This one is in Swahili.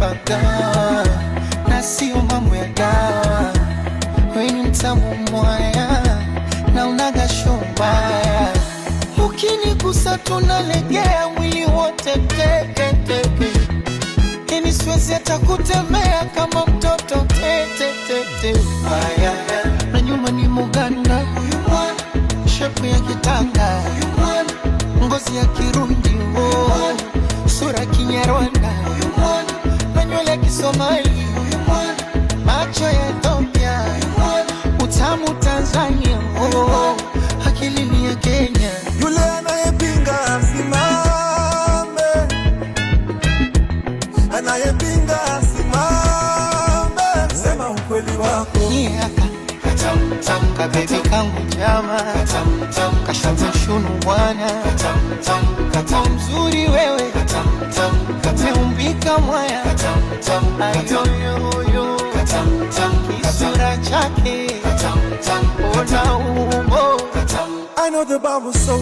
umepagawa na sio mambo ya dawa. Wewe ni mtamu mwaya na unaga shombaya, ukinigusa tunalegea mwili wote teke teke. Kini siwezi hata kutembea kama mtoto tete tete. Na nyuma ni Muganda, shepu ya kitanga, ngozi ya Kirundi, sura Kinyarwanda, na nywele ya Kisomali, macho ya Ethiopia, utamu Tanzania, akili ni ya Kenya. Yule anayepinga asimame, anayepinga asimame, sema ukweli wako. Kabebe kangu jama, kashata shunu bwana, mzuri wewe, umeumbika mwaya, ayoyoyo, kisura chake, ona umbo. I know the Bible so